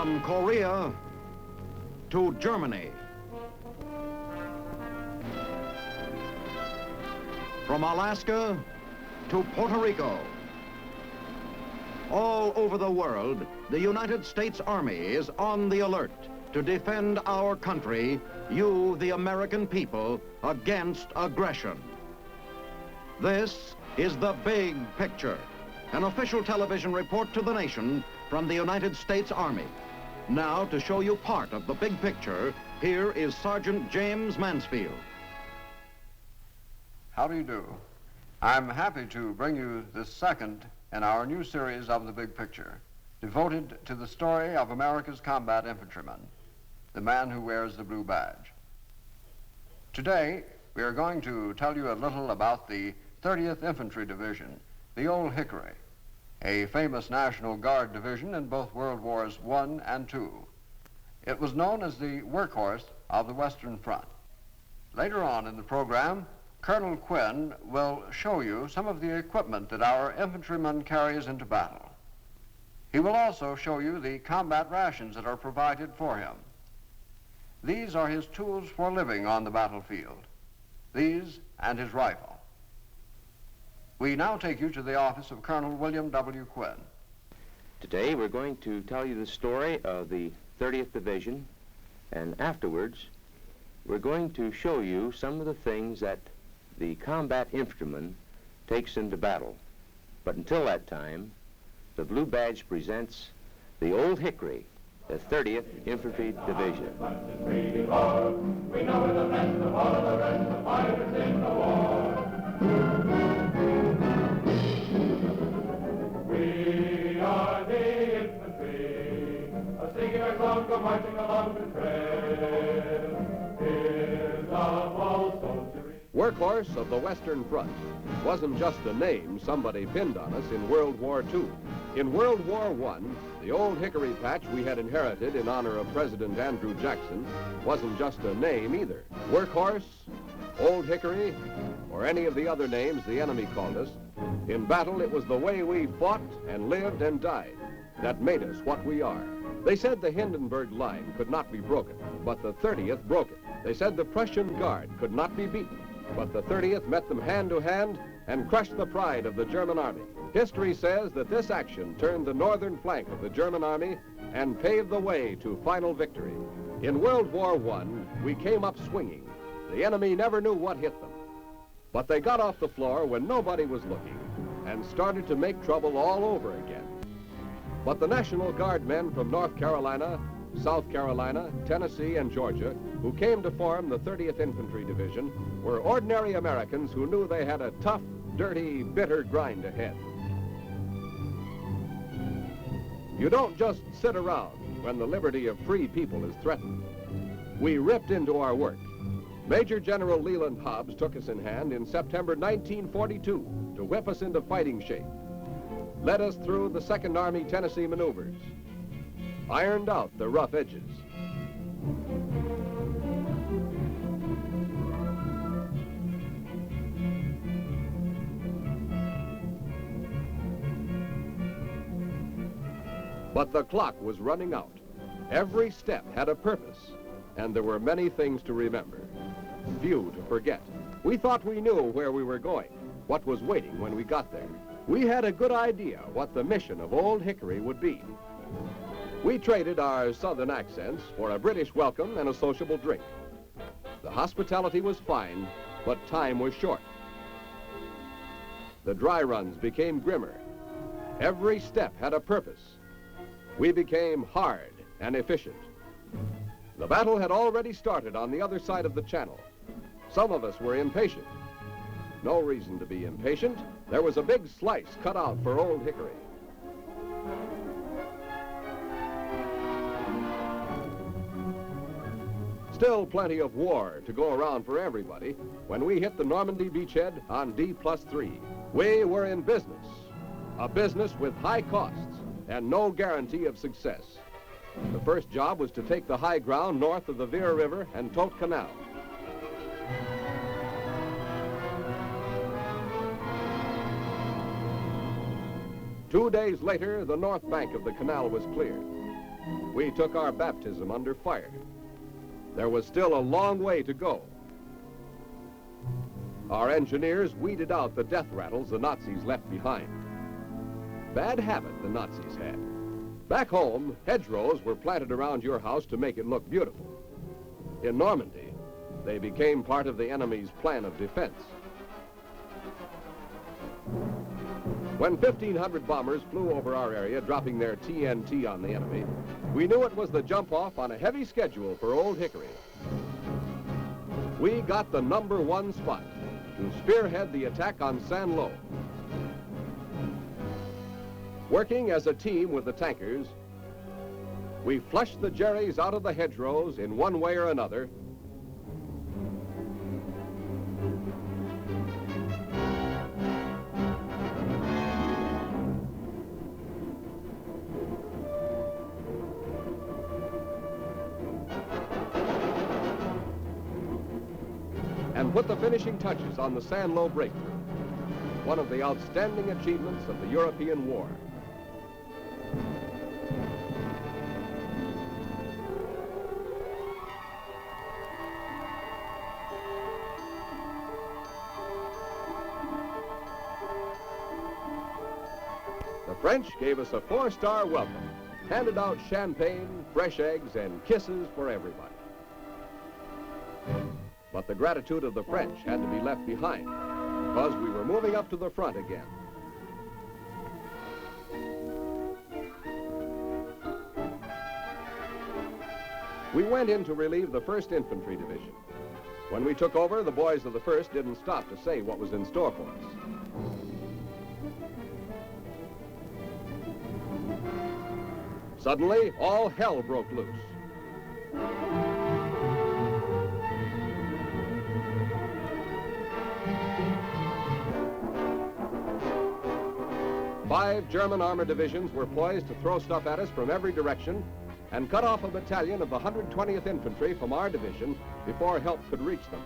From Korea to Germany. From Alaska to Puerto Rico. All over the world, the United States Army is on the alert to defend our country, you, the American people, against aggression. This is The Big Picture, an official television report to the nation from the United States Army. Now, to show you part of the big picture, here is Sergeant James Mansfield. How do you do? I'm happy to bring you this second in our new series of The Big Picture, devoted to the story of America's combat infantryman, the man who wears the blue badge. Today, we are going to tell you a little about the 30th Infantry Division, the Old Hickory, a famous National Guard division in both World Wars I and II. It was known as the workhorse of the Western Front. Later on in the program, Colonel Quinn will show you some of the equipment that our infantryman carries into battle. He will also show you the combat rations that are provided for him. These are his tools for living on the battlefield, these and his rifle. We now take you to the office of Colonel William W. Quinn. Today we're going to tell you the story of the 30th Division, and afterwards we're going to show you some of the things that the combat infantryman takes into battle. But until that time, the Blue Badge presents the Old Hickory, the 30th Infantry Division. We know the best of all the rest of fighters in the war. We are the infantry, a singular song go marching along the trail. Here's of all soldiery. Workhorse of the Western Front wasn't just a name somebody pinned on us in World War II. In World War I, the Old Hickory patch we had inherited in honor of President Andrew Jackson wasn't just a name either. Workhorse, Old Hickory, or any of the other names the enemy called us, in battle it was the way we fought and lived and died that made us what we are. They said the Hindenburg Line could not be broken, but the 30th broke it. They said the Prussian Guard could not be beaten, but the 30th met them hand to hand and crushed the pride of the German army. History says that this action turned the northern flank of the German army and paved the way to final victory. In World War I, we came up swinging. The enemy never knew what hit them. But they got off the floor when nobody was looking and started to make trouble all over again. But the National Guard men from North Carolina, South Carolina, Tennessee, and Georgia, who came to form the 30th Infantry Division, were ordinary Americans who knew they had a tough, dirty, bitter grind ahead. You don't just sit around when the liberty of free people is threatened. We ripped into our work. Major General Leland Hobbs took us in hand in September 1942 to whip us into fighting shape, led us through the 2nd Army Tennessee maneuvers, ironed out the rough edges. But the clock was running out. Every step had a purpose, and there were many things to remember, few to forget. We thought we knew where we were going, what was waiting when we got there. We had a good idea what the mission of Old Hickory would be. We traded our southern accents for a British welcome and a sociable drink. The hospitality was fine, but time was short. The dry runs became grimmer. Every step had a purpose. We became hard and efficient. The battle had already started on the other side of the channel. Some of us were impatient. No reason to be impatient. There was a big slice cut out for Old Hickory. Still plenty of war to go around for everybody when we hit the Normandy beachhead on D+3. We were in business, a business with high costs and no guarantee of success. The first job was to take the high ground north of the Vire River and Tote Canal. Two days later, the north bank of the canal was cleared. we took our baptism under fire. There was still a long way to go. Our engineers weeded out the death rattles the Nazis left behind. Bad habit the Nazis had. Back home, hedgerows were planted around your house to make it look beautiful. In Normandy, they became part of the enemy's plan of defense. When 1,500 bombers flew over our area, dropping their TNT on the enemy, we knew it was the jump-off on a heavy schedule for Old Hickory. We got the #1 spot to spearhead the attack on San Lo. Working as a team with the tankers, we flushed the Jerrys out of the hedgerows in one way or another. And put the finishing touches on the San Lo breakthrough, one of the outstanding achievements of the European war. The French gave us a 4-star welcome, handed out champagne, fresh eggs, and kisses for everybody. But the gratitude of the French had to be left behind because we were moving up to the front again. We went in to relieve the 1st Infantry Division. When we took over, the boys of the 1st didn't stop to say what was in store for us. Suddenly, all hell broke loose. Five German armored divisions were poised to throw stuff at us from every direction and cut off a battalion of the 120th Infantry from our division before help could reach them.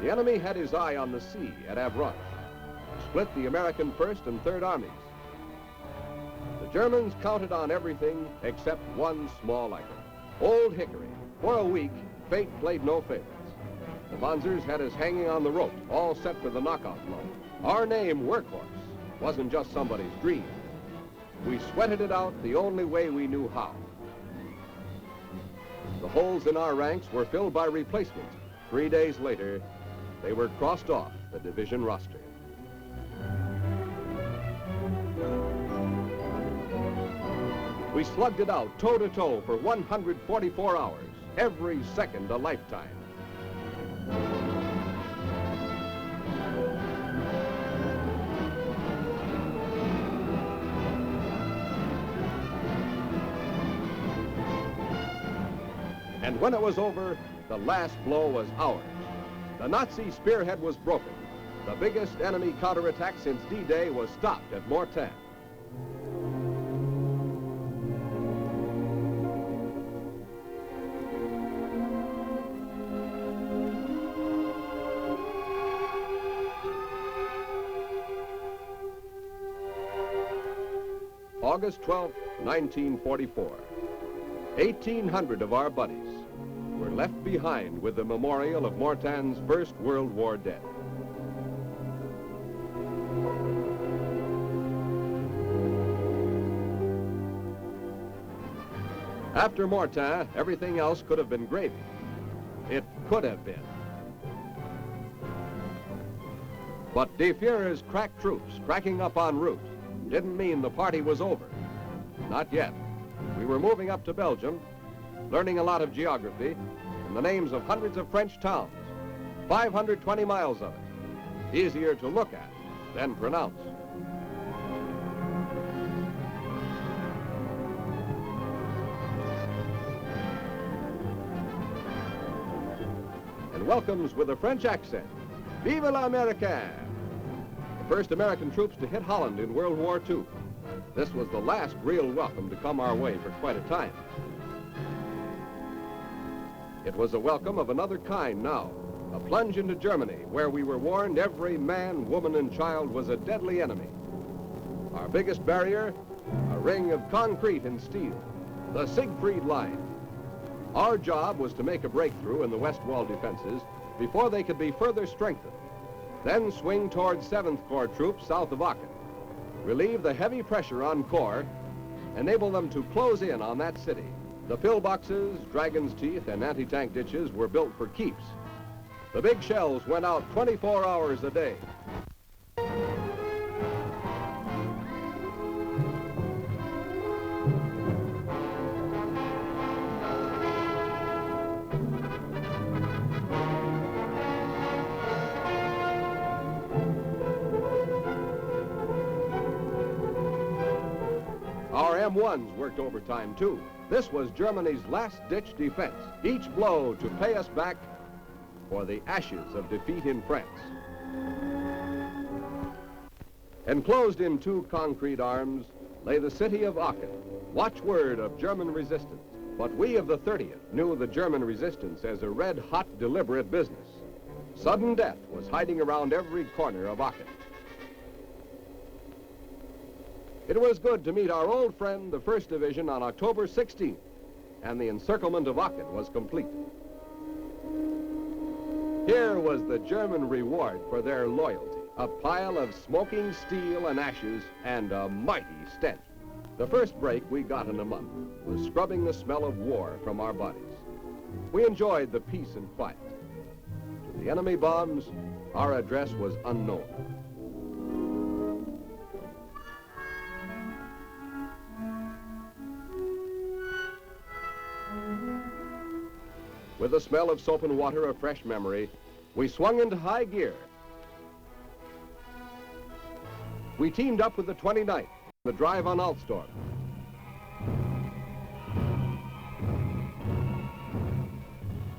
The enemy had his eye on the sea at Avranches, split the American 1st and 3rd Armies. The Germans counted on everything except one small item, Old Hickory. For a week, fate played no favorites. The Panzers had us hanging on the rope, all set for the knockout blow. Our name, Workhorse, wasn't just somebody's dream. We sweated it out the only way we knew how. The holes in our ranks were filled by replacements. 3 days later, they were crossed off the division roster. We slugged it out toe-to-toe for 144 hours, every second a lifetime. And when it was over, the last blow was ours. The Nazi spearhead was broken. The biggest enemy counterattack since D-Day was stopped at Mortain. August 12, 1944. 1,800 of our buddies were left behind with the memorial of Mortain's First World War dead. After Mortain, everything else could have been gravy. It could have been. But De Fuhrer's crack troops cracking up en route didn't mean the party was over. Not yet. We were moving up to Belgium, learning a lot of geography and the names of hundreds of French towns, 520 miles of it, easier to look at than pronounce. And welcomes with a French accent, Vive l'Américain! The first American troops to hit Holland in World War II. This was the last real welcome to come our way for quite a time. It was a welcome of another kind now, a plunge into Germany, where we were warned every man, woman, and child was a deadly enemy, Our biggest barrier, a ring of concrete and steel, the Siegfried Line. Our job was to make a breakthrough in the West Wall defenses before they could be further strengthened, then swing towards 7th Corps troops south of Aachen, relieve the heavy pressure on Corps, enable them to close in on that city. The pillboxes, Dragon's Teeth, and anti-tank ditches were built for keeps. The big shells went out 24 hours a day. Our M1s worked overtime, too. This was Germany's last-ditch defense, each blow to pay us back for the ashes of defeat in France. Enclosed in 2 concrete arms lay the city of Aachen, watchword of German resistance. But we of the 30th knew the German resistance as a red-hot, deliberate business. Sudden death was hiding around every corner of Aachen. It was good to meet our old friend, the 1st Division, on October 16th, and the encirclement of Aachen was complete. Here was the German reward for their loyalty, a pile of smoking steel and ashes and a mighty stench. The first break we got in a month was scrubbing the smell of war from our bodies. We enjoyed the peace and quiet. To the enemy bombs, our address was unknown. With the smell of soap and water of fresh memory, we swung into high gear. We teamed up with the 29th, the drive on Altstorm.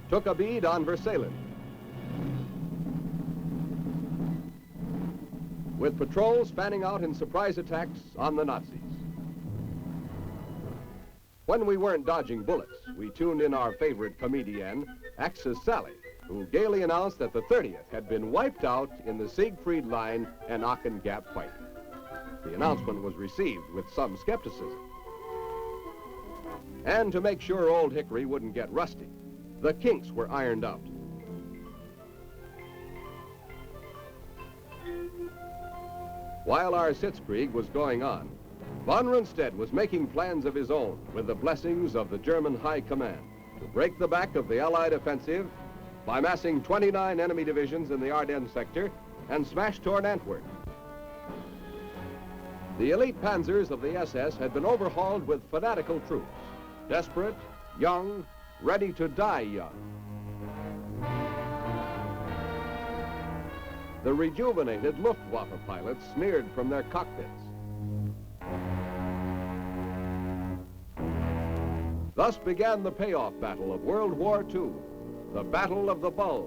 Took a bead on Versailles. With patrols fanning out in surprise attacks on the Nazis. When we weren't dodging bullets, we tuned in our favorite comedienne, Axis Sally, who gaily announced that the 30th had been wiped out in the Siegfried Line and Aachen Gap fight. The announcement was received with some skepticism. And to make sure Old Hickory wouldn't get rusty, the kinks were ironed out. While our Sitzkrieg was going on, von Rundstedt was making plans of his own with the blessings of the German High Command to break the back of the Allied offensive by massing 29 enemy divisions in the Ardennes sector and smash toward Antwerp. The elite panzers of the SS had been overhauled with fanatical troops, desperate, young, ready to die young. The rejuvenated Luftwaffe pilots sneered from their cockpits. Thus began the payoff battle of World War II, the Battle of the Bulge.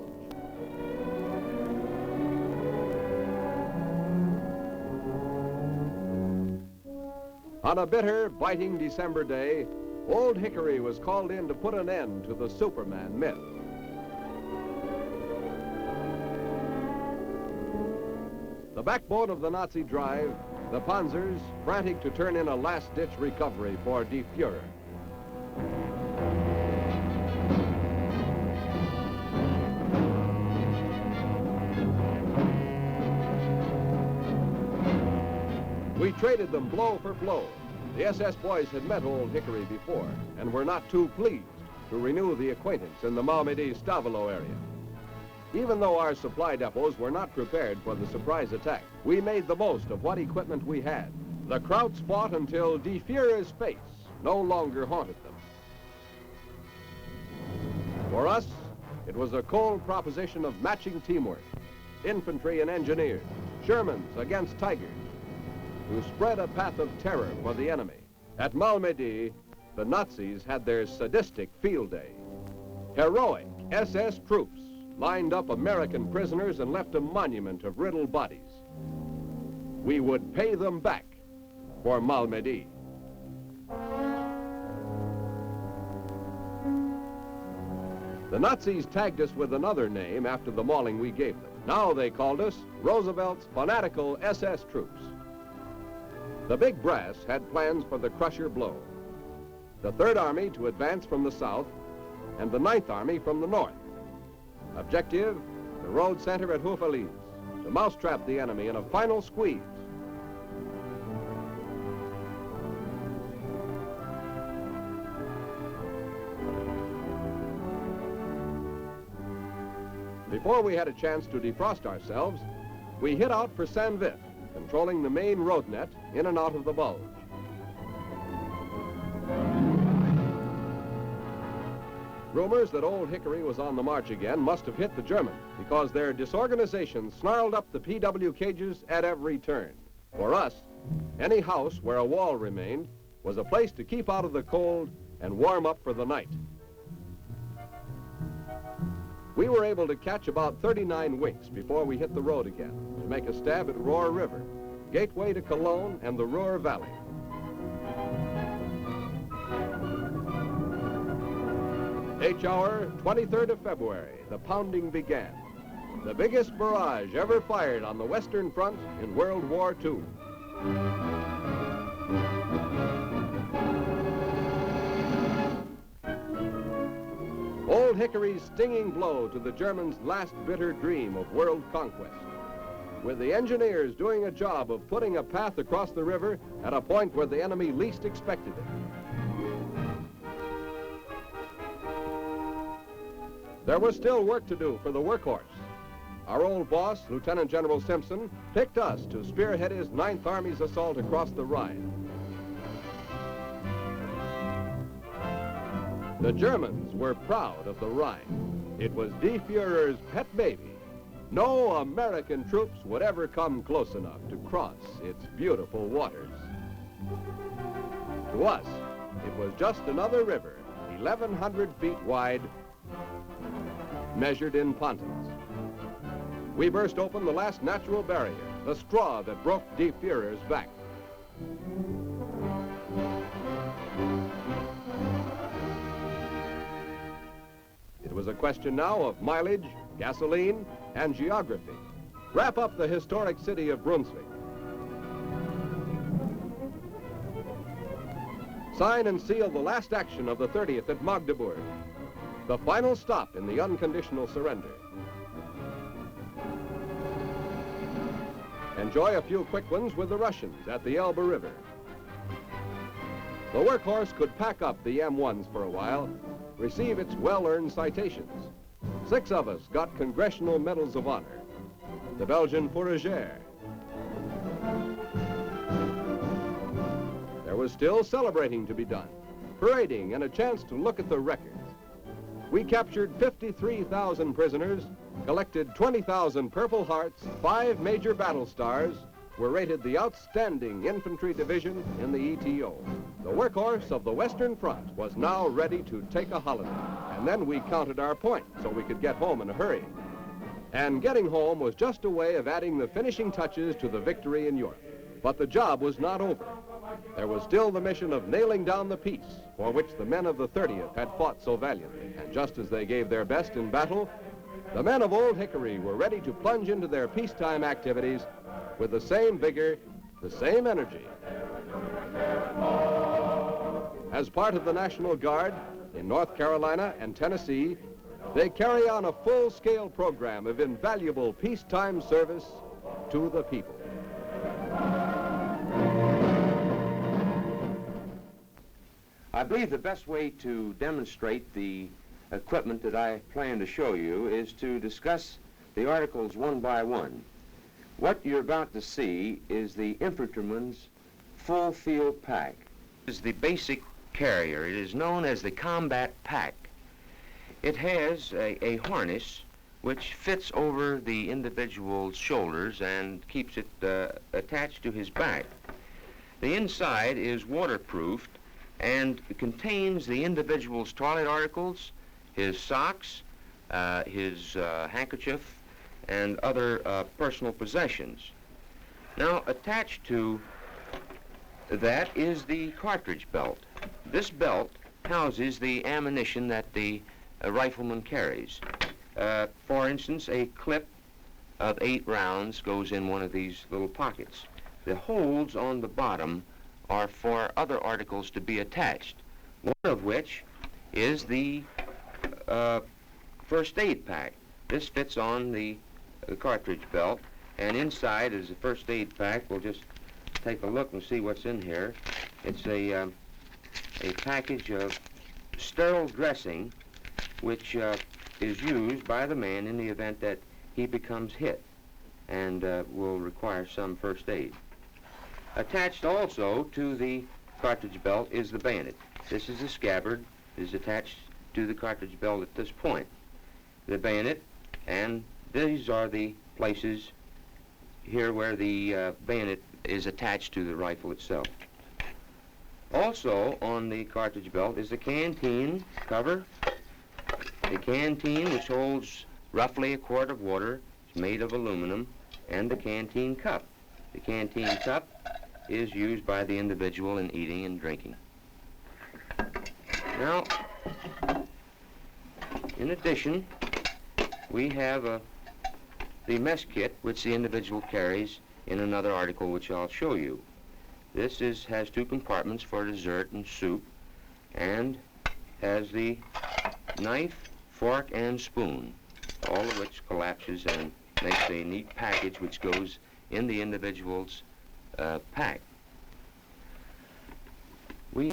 On a bitter, biting December day, Old Hickory was called in to put an end to the Superman myth. The backbone of the Nazi drive, the Panzers, frantic to turn in a last-ditch recovery for Die Fuhrer. We traded them blow for blow. The SS boys had met Old Hickory before and were not too pleased to renew the acquaintance in the Malmedy-Stavelot area. Even though our supply depots were not prepared for the surprise attack, we made the most of what equipment we had. The Krauts fought until Die Fuhrer's face no longer haunted them. For us, it was a cold proposition of matching teamwork, infantry and engineers, Shermans against Tigers, to spread a path of terror for the enemy. At Malmedy, the Nazis had their sadistic field day. Heroic SS troops lined up American prisoners and left a monument of riddled bodies. We would pay them back for Malmedy. The Nazis tagged us with another name after the mauling we gave them. Now they called us Roosevelt's fanatical SS troops. The Big Brass had plans for the Crusher blow. The Third Army to advance from the south, and the Ninth Army from the north. Objective, the road center at Houffalize, to mousetrap the enemy in a final squeeze. Before we had a chance to defrost ourselves, we hit out for San Vif, controlling the main road net in and out of the bulge. Rumors that Old Hickory was on the march again must have hit the Germans, because their disorganization snarled up the PW cages at every turn. For us, any house where a wall remained was a place to keep out of the cold and warm up for the night. We were able to catch about 39 winks before we hit the road again to make a stab at Rohr River, gateway to Cologne and the Ruhr Valley. H hour, 23rd of February, the pounding began. The biggest barrage ever fired on the Western Front in World War II. Old Hickory's stinging blow to the Germans' last bitter dream of world conquest, with the engineers doing a job of putting a path across the river at a point where the enemy least expected it. There was still work to do for the workhorse. Our old boss, Lieutenant General Simpson, picked us to spearhead his Ninth Army's assault across the Rhine. The Germans were proud of the Rhine. It was Die Führer's pet baby. No American troops would ever come close enough to cross its beautiful waters. To us, it was just another river, 1,100 feet wide, measured in pontons. We burst open the last natural barrier, the straw that broke Die Führer's back. It was a question now of mileage, gasoline, and geography. Wrap up the historic city of Brunswick. Sign and seal the last action of the 30th at Magdeburg, the final stop in the unconditional surrender. Enjoy a few quick ones with the Russians at the Elbe River. The workhorse could pack up the M1s for a while, receive its well-earned citations. 6 of us got Congressional Medals of Honor. The Belgian Fourragère. There was still celebrating to be done, parading and a chance to look at the records. We captured 53,000 prisoners, collected 20,000 Purple Hearts, 5 major battle stars, were rated the outstanding infantry division in the ETO. The workhorse of the Western Front was now ready to take a holiday. And then we counted our points so we could get home in a hurry. And getting home was just a way of adding the finishing touches to the victory in Europe. But the job was not over. There was still the mission of nailing down the peace for which the men of the 30th had fought so valiantly. And just as they gave their best in battle, the men of Old Hickory were ready to plunge into their peacetime activities with the same vigor, the same energy. As part of the National Guard in North Carolina and Tennessee, they carry on a full-scale program of invaluable peacetime service to the people. I believe the best way to demonstrate the equipment that I plan to show you is to discuss the articles one by one. What you're about to see is the infantryman's full field pack. This is the basic carrier. It is known as the combat pack. It has a harness which fits over the individual's shoulders and keeps it attached to his back. The inside is waterproofed and contains the individual's toilet articles, his socks, his handkerchief, and other personal possessions. Now, attached to that is the cartridge belt. This belt houses the ammunition that the rifleman carries. For instance, a clip of 8 rounds goes in one of these little pockets. The holes on the bottom are for other articles to be attached, one of which is the first aid pack. This fits on the cartridge belt, and inside is the first aid pack. We'll just take a look and see what's in here. It's a package of sterile dressing, which is used by the man in the event that he becomes hit and will require some first aid. Attached also to the cartridge belt is the bayonet. This is the scabbard. It is attached to the cartridge belt at this point. The bayonet, and these are the places here where the bayonet is attached to the rifle itself. Also on the cartridge belt is the canteen cover. The canteen, which holds roughly a quart of water, is made of aluminum, and the canteen cup. The canteen cup is used by the individual in eating and drinking. Now, in addition, we have the mess kit, which the individual carries in another article which I'll show you. This has two compartments for dessert and soup, and has the knife, fork, and spoon, all of which collapses and makes a neat package which goes in the individual's pack.